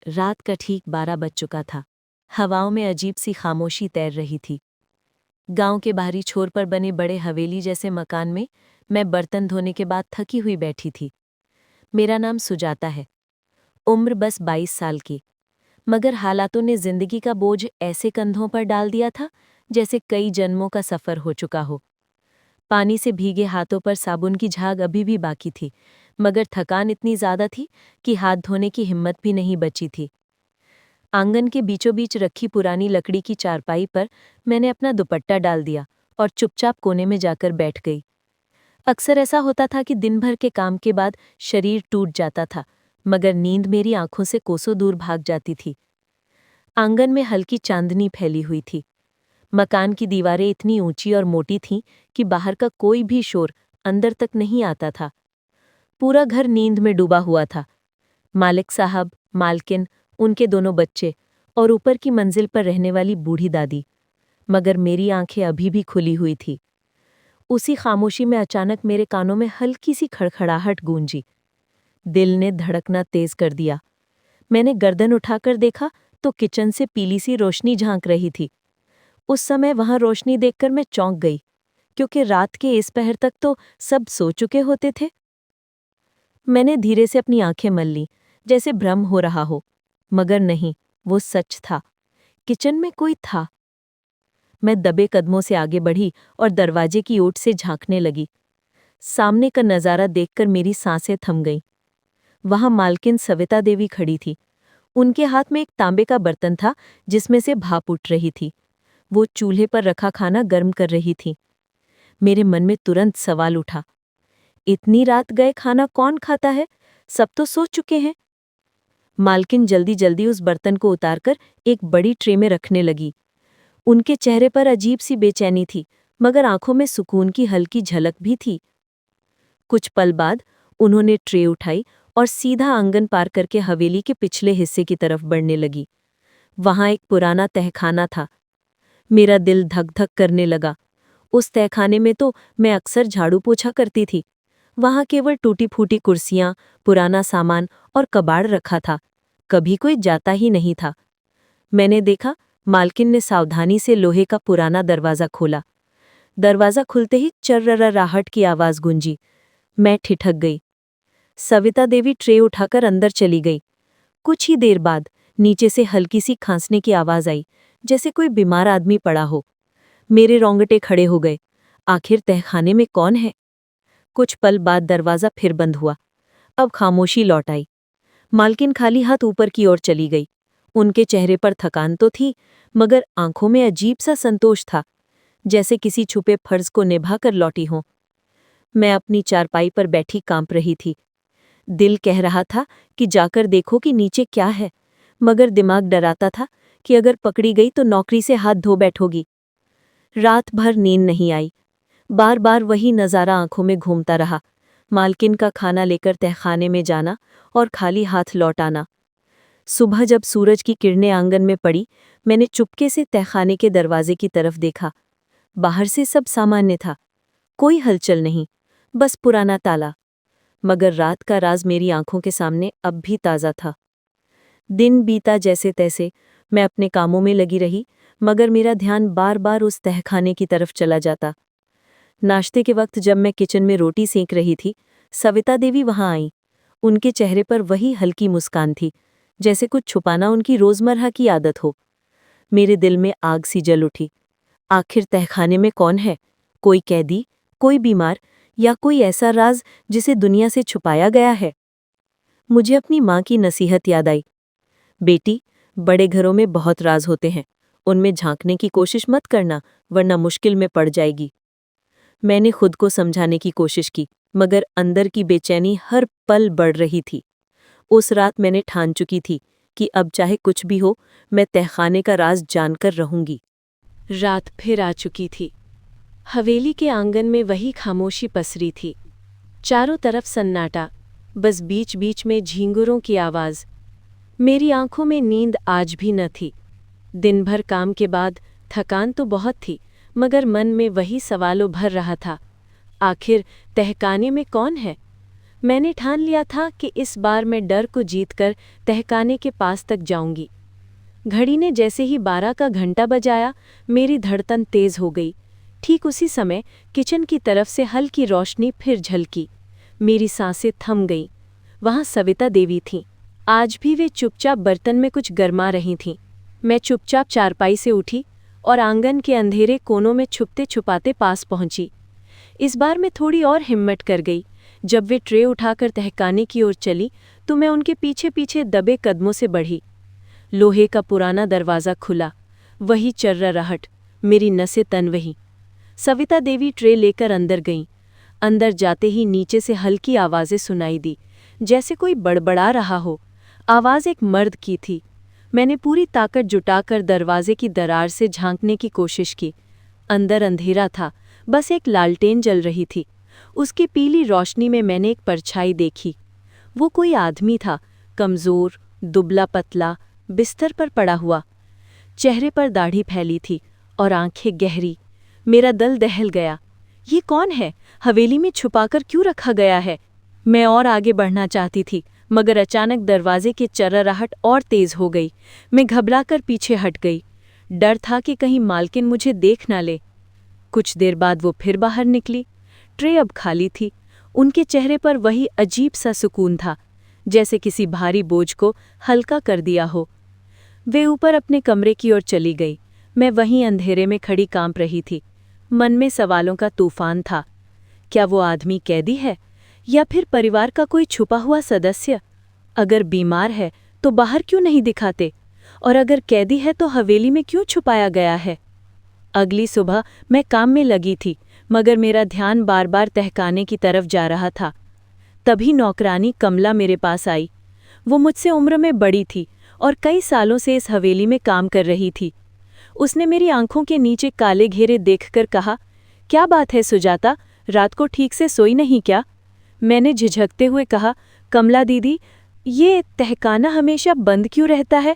रात का ठीक 12 बज चुका था। हवाओं में अजीब सी खामोशी तैर रही थी। गांव के बाहरी छोर पर बने बड़े हवेली जैसे मकान में मैं बर्तन धोने के बाद थकी हुई बैठी थी। मेरा नाम सुजाता है। उम्र बस 22 साल की। मगर हालातों ने जिंदगी का बोझ ऐसे कंधों पर डाल दिया था जैसे कई जन्मों का सफर हो चुका हो। पानी से भीगे हाथों पर साबुन की झाग अभी भी बाकी थी, मगर थकान इतनी ज्यादा थी कि हाथ धोने की हिम्मत भी नहीं बची थी। आंगन के बीचों बीच रखी पुरानी लकड़ी की चारपाई पर मैंने अपना दुपट्टा डाल दिया और चुपचाप कोने में जाकर बैठ गई। अक्सर ऐसा होता था कि दिन भर के काम के बाद शरीर टूट जाता था, मगर नींद मेरी आंखों से कोसों दूर भाग जाती थी। आंगन में हल्की चांदनी फैली हुई थी। मकान की दीवारें इतनी ऊंची और मोटी थीं कि बाहर का कोई भी शोर अंदर तक नहीं आता था। पूरा घर नींद में डूबा हुआ था। मालिक साहब, मालकिन, उनके दोनों बच्चे और ऊपर की मंजिल पर रहने वाली बूढ़ी दादी। मगर मेरी आंखें अभी भी खुली हुई थी। उसी खामोशी में अचानक मेरे कानों में हल्की सी खड़खड़ाहट गूंजी। दिल ने धड़कना तेज कर दिया। मैंने गर्दन उठाकर देखा तो किचन से पीली सी रोशनी झांक रही थी। उस समय वहां रोशनी देखकर मैं चौंक गई, क्योंकि रात के इस पहर तक तो सब सो चुके होते थे। मैंने धीरे से अपनी आंखें मल लीं, जैसे भ्रम हो रहा हो, मगर नहीं, वो सच था। किचन में कोई था। मैं दबे कदमों से आगे बढ़ी और दरवाजे की ओट से झांकने लगी। सामने का नजारा देखकर मेरी सांसें थम गईं। वहां मालकिन सविता देवी खड़ी थी। उनके हाथ में एक तांबे का बर्तन था जिसमें से भाप उठ रही थी। वो चूल्हे पर रखा खाना गर्म कर रही थी। मेरे मन में तुरंत सवाल उठा, इतनी रात गए खाना कौन खाता है? सब तो सो चुके हैं। मालकिन जल्दी जल्दी उस बर्तन को उतारकर एक बड़ी ट्रे में रखने लगी। उनके चेहरे पर अजीब सी बेचैनी थी, मगर आंखों में सुकून की हल्की झलक भी थी। कुछ पल बाद उन्होंने ट्रे उठाई और सीधा आंगन पार करके हवेली के पिछले हिस्से की तरफ बढ़ने लगी। वहां एक पुराना तहखाना था। मेरा दिल धक धक करने लगा। उस तहखाने में तो मैं अक्सर झाड़ू पोछा करती थी। वहां केवल टूटी फूटी कुर्सियां, पुराना सामान और कबाड़ रखा था। कभी कोई जाता ही नहीं था। मैंने देखा, मालकिन ने सावधानी से लोहे का पुराना दरवाजा खोला। दरवाजा खुलते ही चर्रराहट की आवाज गूंजी। मैं ठिठक गई। सविता देवी ट्रे उठाकर अंदर चली गई। कुछ ही देर बाद नीचे से हल्की सी खांसने की आवाज आई, जैसे कोई बीमार आदमी पड़ा हो। मेरे रोंगटे खड़े हो गए। आखिर तहखाने में कौन है? कुछ पल बाद दरवाजा फिर बंद हुआ। अब खामोशी लौट आई। मालकिन खाली हाथ ऊपर की ओर चली गई। उनके चेहरे पर थकान तो थी, मगर आंखों में अजीब सा संतोष था, जैसे किसी छुपे फर्ज को निभा कर लौटी हों। मैं अपनी चारपाई पर बैठी कांप रही थी। दिल कह रहा था कि जाकर देखो कि नीचे क्या है, मगर दिमाग डराता था कि अगर पकड़ी गई तो नौकरी से हाथ धो बैठोगी। रात भर नींद नहीं आई। बार बार वही नज़ारा आंखों में घूमता रहा। मालकिन का खाना लेकर तहखाने में जाना और खाली हाथ लौट आना। सुबह जब सूरज की किरणें आंगन में पड़ी, मैंने चुपके से तहखाने के दरवाजे की तरफ देखा। बाहर से सब सामान्य था। कोई हलचल नहीं, बस पुराना ताला। मगर रात का राज मेरी आंखों के सामने अब भी ताज़ा था। दिन बीता जैसे तैसे, मैं अपने कामों में लगी रही, मगर मेरा ध्यान बार बार उस तहखाने की तरफ चला जाता। नाश्ते के वक्त जब मैं किचन में रोटी सेंक रही थी, सविता देवी वहां आई। उनके चेहरे पर वही हल्की मुस्कान थी, जैसे कुछ छुपाना उनकी रोजमर्रा की आदत हो। मेरे दिल में आग सी जल उठी। आखिर तहखाने में कौन है? कोई कैदी, कोई बीमार, या कोई ऐसा राज जिसे दुनिया से छुपाया गया है? मुझे अपनी माँ की नसीहत याद आई, बेटी, बड़े घरों में बहुत राज होते हैं, उनमें झांकने की कोशिश मत करना, वरना मुश्किल में पड़ जाएगी। मैंने खुद को समझाने की कोशिश की, मगर अंदर की बेचैनी हर पल बढ़ रही थी। उस रात मैंने ठान चुकी थी कि अब चाहे कुछ भी हो, मैं तहखाने का राज जानकर रहूंगी। रात फिर आ चुकी थी। हवेली के आंगन में वही खामोशी पसरी थी। चारों तरफ सन्नाटा, बस बीच बीच में झींगुरों की आवाज। मेरी आंखों में नींद आज भी न थी। दिन भर काम के बाद थकान तो बहुत थी, मगर मन में वही सवालों भर रहा था। आखिर तहखाने में कौन है? मैंने ठान लिया था कि इस बार मैं डर को जीतकर तहखाने के पास तक जाऊंगी। घड़ी ने जैसे ही 12 का घंटा बजाया, मेरी धड़कन तेज हो गई। ठीक उसी समय किचन की तरफ से हल्की रोशनी फिर झलकी। मेरी सांसें थम गईं। वहां सविता देवी थीं। आज भी वे चुपचाप बर्तन में कुछ गरमा रही थीं। मैं चुपचाप चारपाई से उठी और आंगन के अंधेरे कोनों में छुपते छुपाते पास पहुंची। इस बार मैं थोड़ी और हिम्मत कर गई। जब वे ट्रे उठाकर तहखाने की ओर चली तो मैं उनके पीछे पीछे दबे कदमों से बढ़ी। लोहे का पुराना दरवाज़ा खुला। वही चर्राहट, मेरी नसें तन वही। सविता देवी ट्रे लेकर अंदर गईं। अंदर जाते ही नीचे से हल्की आवाज़ें सुनाई दी, जैसे कोई बड़बड़ा रहा हो। आवाज़ एक मर्द की थी। मैंने पूरी ताकत जुटाकर दरवाजे की दरार से झांकने की कोशिश की। अंदर अंधेरा था, बस एक लालटेन जल रही थी। उसकी पीली रोशनी में मैंने एक परछाई देखी। वो कोई आदमी था, कमज़ोर, दुबला पतला, बिस्तर पर पड़ा हुआ। चेहरे पर दाढ़ी फैली थी और आंखें गहरी। मेरा दिल दहल गया। ये कौन है? हवेली में छुपाकर क्यों रखा गया है? मैं और आगे बढ़ना चाहती थी, मगर अचानक दरवाजे की चर्राहट और तेज हो गई। मैं घबराकर पीछे हट गई। डर था कि कहीं मालकिन मुझे देख ना ले। कुछ देर बाद वो फिर बाहर निकली। ट्रे अब खाली थी। उनके चेहरे पर वही अजीब सा सुकून था, जैसे किसी भारी बोझ को हल्का कर दिया हो। वे ऊपर अपने कमरे की ओर चली गई। मैं वहीं अंधेरे में खड़ी कांप रही थी। मन में सवालों का तूफान था। क्या वो आदमी कैदी है या फिर परिवार का कोई छुपा हुआ सदस्य? अगर बीमार है तो बाहर क्यों नहीं दिखाते, और अगर कैदी है तो हवेली में क्यों छुपाया गया है? अगली सुबह मैं काम में लगी थी, मगर मेरा ध्यान बार बार तहखाने की तरफ जा रहा था। तभी नौकरानी कमला मेरे पास आई। वो मुझसे उम्र में बड़ी थी और कई सालों से इस हवेली में काम कर रही थी। उसने मेरी आंखों के नीचे काले घेरे देखकर कहा, क्या बात है सुजाता, रात को ठीक से सोई नहीं क्या? मैंने झिझकते हुए कहा, कमला दीदी, ये तहखाना हमेशा बंद क्यों रहता है?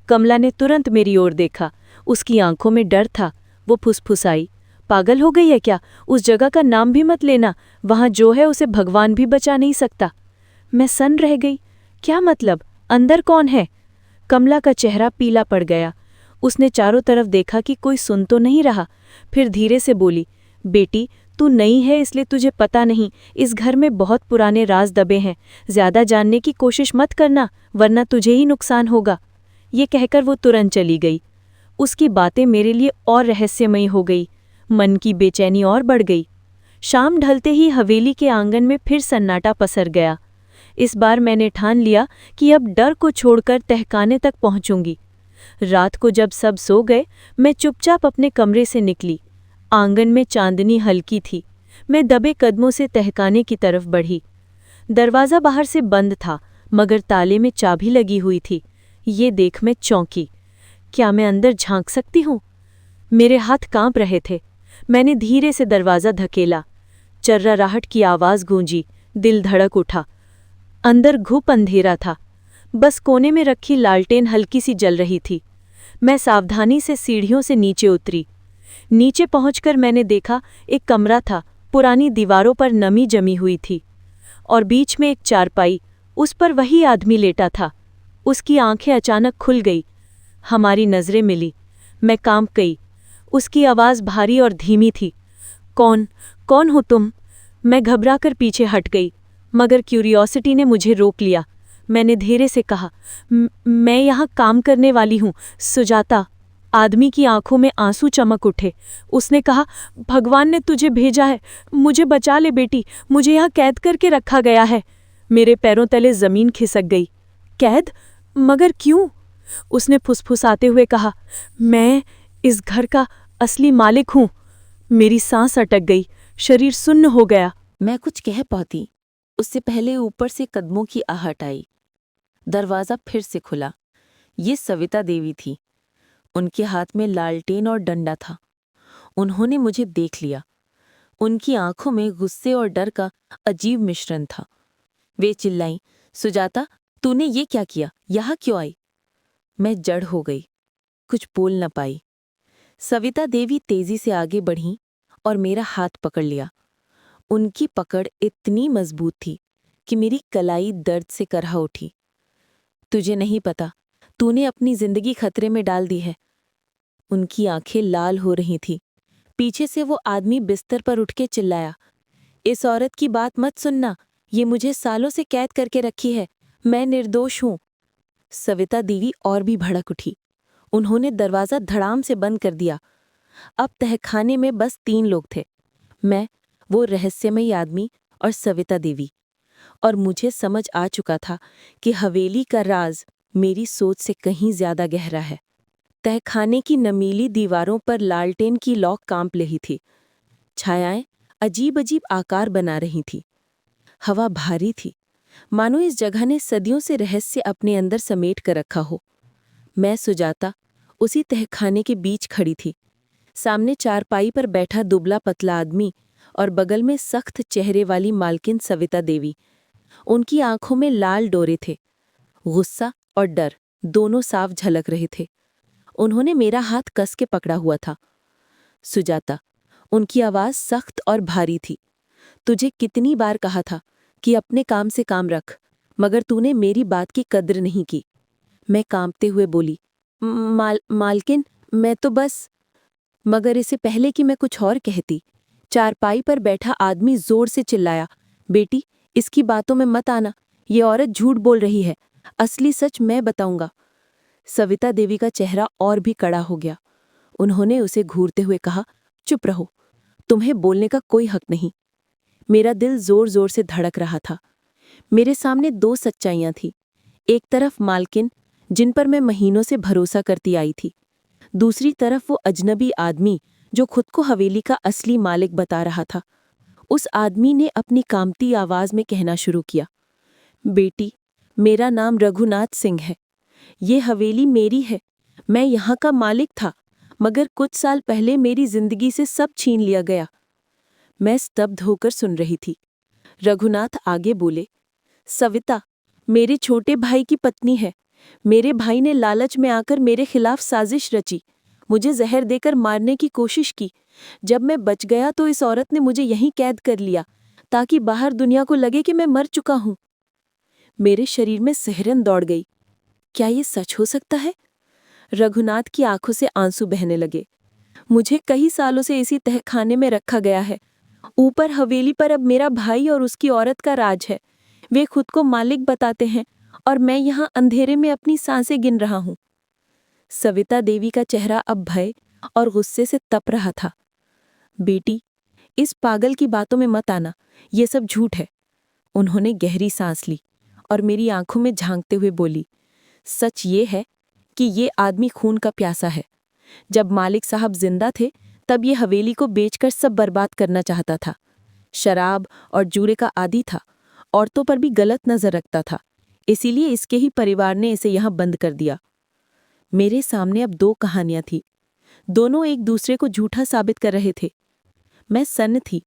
कमला ने तुरंत मेरी ओर देखा। उसकी आंखों में डर था। वो फुसफुसाई, पागल हो गई है क्या? उस जगह का नाम भी मत लेना। वहां जो है उसे भगवान भी बचा नहीं सकता। मैं सन्न रह गई। क्या मतलब? अंदर कौन है? कमला का चेहरा पीला पड़ गया। उसने चारों तरफ देखा कि कोई सुन तो नहीं रहा। फिर धीरे से बोली, बेटी, तू नई है इसलिए तुझे पता नहीं, इस घर में बहुत पुराने राज दबे हैं। ज्यादा जानने की कोशिश मत करना, वरना तुझे ही नुकसान होगा। ये कहकर वो तुरंत चली गई। उसकी बातें मेरे लिए और रहस्यमयी हो गई। मन की बेचैनी और बढ़ गई। शाम ढलते ही हवेली के आंगन में फिर सन्नाटा पसर गया। इस बार मैंने ठान लिया कि अब डर को छोड़कर तहखाने तक पहुंचूंगी। रात को जब सब सो गए, मैं चुपचाप अपने कमरे से निकली। आंगन में चांदनी हल्की थी। मैं दबे कदमों से तहखाने की तरफ बढ़ी। दरवाज़ा बाहर से बंद था, मगर ताले में चाबी लगी हुई थी। ये देख मैं चौंकी। क्या मैं अंदर झांक सकती हूँ? मेरे हाथ कांप रहे थे। मैंने धीरे से दरवाज़ा धकेला। चर्राहट की आवाज़ गूंजी। दिल धड़क उठा। अंदर घुप अंधेरा था। बस कोने में रखी लालटेन हल्की सी जल रही थी। मैं सावधानी से सीढ़ियों से नीचे उतरी। नीचे पहुंचकर मैंने देखा, एक कमरा था। पुरानी दीवारों पर नमी जमी हुई थी और बीच में एक चारपाई। उस पर वही आदमी लेटा था। उसकी आंखें अचानक खुल गई। हमारी नजरें मिली। मैं कांप गई। उसकी आवाज़ भारी और धीमी थी। कौन कौन हो तुम? मैं घबराकर पीछे हट गई, मगर क्यूरियोसिटी ने मुझे रोक लिया। मैंने धीरे से कहा, मैं यहाँ काम करने वाली हूँ, सुजाता। आदमी की आंखों में आंसू चमक उठे। उसने कहा, भगवान ने तुझे भेजा है, मुझे बचा ले बेटी, मुझे यहाँ कैद करके रखा गया है। मेरे पैरों तले जमीन खिसक गई। कैद? मगर क्यों? उसने फुसफुसाते हुए कहा, मैं इस घर का असली मालिक हूँ। मेरी सांस अटक गई, शरीर सुन्न हो गया। मैं कुछ कह पाती, उससे पहले ऊपर से कदमों की आहट आई। दरवाज़ा फिर से खुला। ये सविता देवी थी। उनके हाथ में लालटेन और डंडा था। उन्होंने मुझे देख लिया। उनकी आंखों में गुस्से और डर का अजीब मिश्रण था। वे चिल्लाईं, सुजाता, तूने ये क्या किया? यहाँ क्यों आई? मैं जड़ हो गई, कुछ बोल न पाई। सविता देवी तेजी से आगे बढ़ीं और मेरा हाथ पकड़ लिया। उनकी पकड़ इतनी मजबूत थी कि मेरी कलाई दर्द से करहा उठी। तुझे नहीं पता, तूने अपनी जिंदगी खतरे में डाल दी है। उनकी आंखें लाल हो रही थीं। पीछे से वो आदमी बिस्तर पर उठ के चिल्लाया, इस औरत की बात मत सुनना, ये मुझे सालों से कैद करके रखी है, मैं निर्दोष हूं। सविता देवी और भी भड़क उठी। उन्होंने दरवाजा धड़ाम से बंद कर दिया। अब तहखाने में बस 3 लोग थे, मैं, वो रहस्यमयी आदमी और सविता देवी। और मुझे समझ आ चुका था कि हवेली का राज मेरी सोच से कहीं ज्यादा गहरा है। तहखाने की नमीली दीवारों पर लालटेन की लौ कांप रही थी। छायाएं अजीब अजीब आकार बना रही थी। हवा भारी थी, मानो इस जगह ने सदियों से रहस्य अपने अंदर समेट कर रखा हो। मैं सुजाता उसी तहखाने के बीच खड़ी थी। सामने चारपाई पर बैठा दुबला पतला आदमी और बगल में सख्त चेहरे वाली मालकिन सविता देवी। उनकी आंखों में लाल डोरे थे। गुस्सा और डर दोनों साफ झलक रहे थे। उन्होंने मेरा हाथ कस के पकड़ा हुआ था। सुजाता, उनकी आवाज सख्त और भारी थी। तुझे कितनी बार कहा था कि अपने काम से काम रख, मगर तूने मेरी बात की कद्र नहीं की। मैं कांपते हुए बोली, मालकिन, मैं तो बस। मगर इससे पहले कि मैं कुछ और कहती, चारपाई पर बैठा आदमी जोर से चिल्लाया, बेटी, इसकी बातों में मत आना, ये औरत झूठ बोल रही है, असली सच मैं बताऊंगा। सविता देवी का चेहरा और भी कड़ा हो गया। उन्होंने उसे घूरते हुए कहा, चुप रहो, तुम्हें बोलने का कोई हक नहीं। मेरा दिल जोर जोर से धड़क रहा था। मेरे सामने 2 सच्चाइयां थीं। एक तरफ मालकिन, जिन पर मैं महीनों से भरोसा करती आई थी। दूसरी तरफ वो अजनबी आदमी जो खुद को हवेली का असली मालिक बता रहा था। उस आदमी ने अपनी कांपती आवाज में कहना शुरू किया, बेटी, मेरा नाम रघुनाथ सिंह है। ये हवेली मेरी है, मैं यहाँ का मालिक था, मगर कुछ साल पहले मेरी जिंदगी से सब छीन लिया गया। मैं स्तब्ध होकर सुन रही थी। रघुनाथ आगे बोले, सविता मेरे छोटे भाई की पत्नी है। मेरे भाई ने लालच में आकर मेरे खिलाफ साजिश रची, मुझे जहर देकर मारने की कोशिश की। जब मैं बच गया तो इस औरत ने मुझे यहीं कैद कर लिया, ताकि बाहर दुनिया को लगे कि मैं मर चुका हूं। मेरे शरीर में सिहरन दौड़ गई। क्या ये सच हो सकता है? रघुनाथ की आंखों से आंसू बहने लगे। मुझे कई सालों से इसी तहखाने में रखा गया है। ऊपर हवेली पर अब मेरा भाई और उसकी औरत का राज है। वे खुद को मालिक बताते हैं और मैं यहाँ अंधेरे में अपनी सांसें गिन रहा हूँ। सविता देवी का चेहरा अब भय और गुस्से से तप रहा था। बेटी, इस पागल की बातों में मत आना, ये सब झूठ है। उन्होंने गहरी सांस ली और मेरी आंखों में झांकते हुए बोली, सच ये है कि ये आदमी खून का प्यासा है। जब मालिक साहब जिंदा थे तब ये हवेली को बेचकर सब बर्बाद करना चाहता था। शराब और जूए का आदी था, औरतों पर भी गलत नजर रखता था। इसीलिए इसके ही परिवार ने इसे यहाँ बंद कर दिया। मेरे सामने अब 2 कहानियां थी। दोनों एक दूसरे को झूठा साबित कर रहे थे। मैं सन्न थी।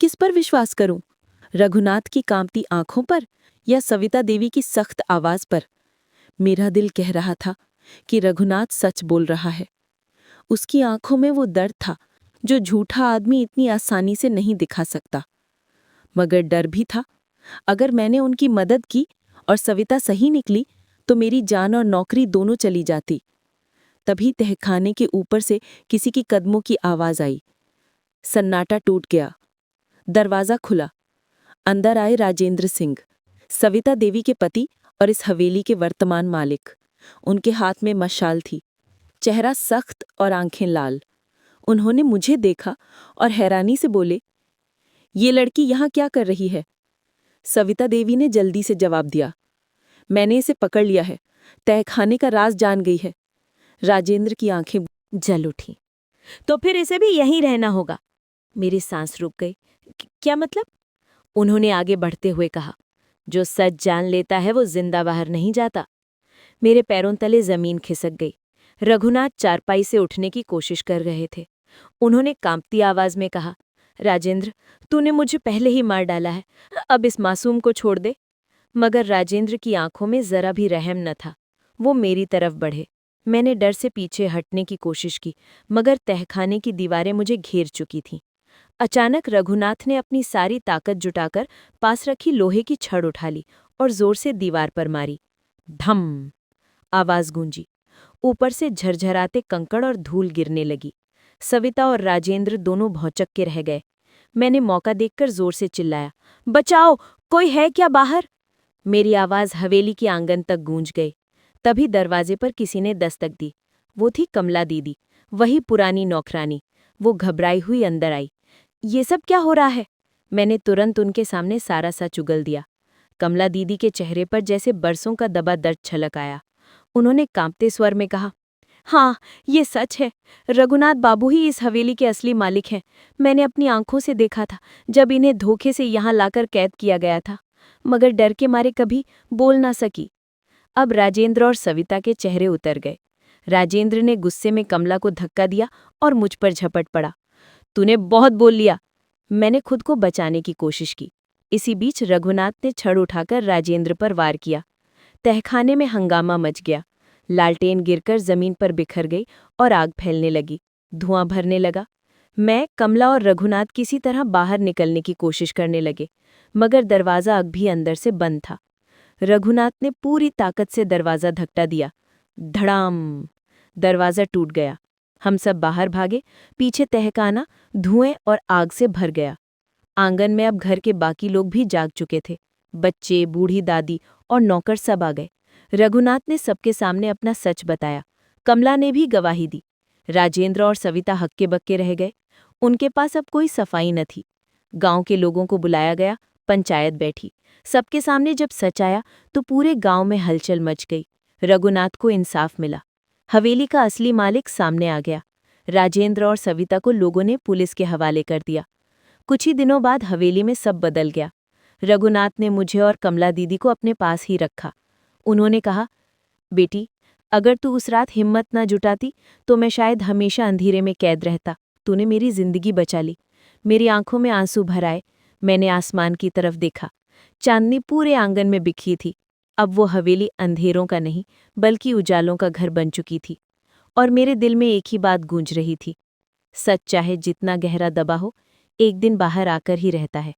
किस पर विश्वास करूं? रघुनाथ की कांपती आंखों पर या सविता देवी की सख्त आवाज पर? मेरा दिल कह रहा था कि रघुनाथ सच बोल रहा है। उसकी आंखों में वो दर्द था जो झूठा आदमी इतनी आसानी से नहीं दिखा सकता। मगर डर भी था। अगर मैंने उनकी मदद की और सविता सही निकली तो मेरी जान और नौकरी दोनों चली जाती। तभी तहखाने के ऊपर से किसी की कदमों की आवाज आई। सन्नाटा टूट गया। दरवाजा खुला। अंदर आए राजेंद्र सिंह, सविता देवी के पति और इस हवेली के वर्तमान मालिक। उनके हाथ में मशाल थी, चेहरा सख्त और आंखें लाल। उन्होंने मुझे देखा और हैरानी से बोले, ये लड़की यहाँ क्या कर रही है? सविता देवी ने जल्दी से जवाब दिया, मैंने इसे पकड़ लिया है, तहखाने का राज जान गई है। राजेंद्र की आंखें जल उठी। तो फिर इसे भी यहीं रहना होगा। मेरी सांस रुक गई। क्या मतलब? उन्होंने आगे बढ़ते हुए कहा, जो सच जान लेता है वो जिंदा बाहर नहीं जाता। मेरे पैरों तले जमीन खिसक गई। रघुनाथ चारपाई से उठने की कोशिश कर रहे थे। उन्होंने कांपती आवाज में कहा, राजेंद्र, तूने मुझे पहले ही मार डाला है, अब इस मासूम को छोड़ दे। मगर राजेंद्र की आंखों में जरा भी रहम न था। वो मेरी तरफ बढ़े। मैंने डर से पीछे हटने की कोशिश की, मगर तहखाने की दीवारें मुझे घेर चुकी थीं। अचानक रघुनाथ ने अपनी सारी ताकत जुटाकर पास रखी लोहे की छड़ उठा ली और जोर से दीवार पर मारी। धम! आवाज गूंजी। ऊपर से झरझराते कंकड़ और धूल गिरने लगी। सविता और राजेंद्र दोनों भौचक्के के रह गए। मैंने मौका देखकर जोर से चिल्लाया, बचाओ! कोई है क्या बाहर? मेरी आवाज हवेली की आंगन तक गूंज गई। तभी दरवाजे पर किसी ने दस्तक दी। वो थी कमला दीदी, वही पुरानी नौकरानी। वो घबराई हुई अंदर आई। ये सब क्या हो रहा है? मैंने तुरंत उनके सामने सारा सा चुगल दिया। कमला दीदी के चेहरे पर जैसे बरसों का दबा दर्द छलक आया। उन्होंने कांपते स्वर में कहा, हाँ, ये सच है। रघुनाथ बाबू ही इस हवेली के असली मालिक हैं। मैंने अपनी आंखों से देखा था जब इन्हें धोखे से यहाँ लाकर कैद किया गया था, मगर डर के मारे कभी बोल ना सकी। अब राजेंद्र और सविता के चेहरे उतर गए। राजेंद्र ने गुस्से में कमला को धक्का दिया और मुझ पर झपट पड़ा। तूने बहुत बोल लिया। मैंने खुद को बचाने की कोशिश की। इसी बीच रघुनाथ ने छड़ उठाकर राजेंद्र पर वार किया। तहखाने में हंगामा मच गया। लालटेन गिरकर जमीन पर बिखर गई और आग फैलने लगी। धुआं भरने लगा। मैं, कमला और रघुनाथ किसी तरह बाहर निकलने की कोशिश करने लगे, मगर दरवाज़ा अब भी अंदर से बंद था। रघुनाथ ने पूरी ताकत से दरवाज़ा धक्का दिया। धड़ाम! दरवाज़ा टूट गया। हम सब बाहर भागे। पीछे तहखाना धुएं और आग से भर गया। आंगन में अब घर के बाकी लोग भी जाग चुके थे। बच्चे, बूढ़ी दादी और नौकर सब आ गए। रघुनाथ ने सबके सामने अपना सच बताया। कमला ने भी गवाही दी। राजेंद्र और सविता हक्के बक्के रह गए। उनके पास अब कोई सफाई न थी। गांव के लोगों को बुलाया गया। पंचायत बैठी। सबके सामने जब सच आया तो पूरे गांव में हलचल मच गई। रघुनाथ को इंसाफ मिला। हवेली का असली मालिक सामने आ गया। राजेंद्र और सविता को लोगों ने पुलिस के हवाले कर दिया। कुछ ही दिनों बाद हवेली में सब बदल गया। रघुनाथ ने मुझे और कमला दीदी को अपने पास ही रखा। उन्होंने कहा, बेटी, अगर तू उस रात हिम्मत न जुटाती तो मैं शायद हमेशा अंधेरे में कैद रहता। तूने मेरी जिंदगी बचा ली। मेरी आंखों में आंसू भर आए। मैंने आसमान की तरफ देखा। चांदनी पूरे आंगन में बिखरी थी। अब वो हवेली अंधेरों का नहीं बल्कि उजालों का घर बन चुकी थी। और मेरे दिल में एक ही बात गूंज रही थी, सच चाहे जितना गहरा दबा हो, एक दिन बाहर आकर ही रहता है।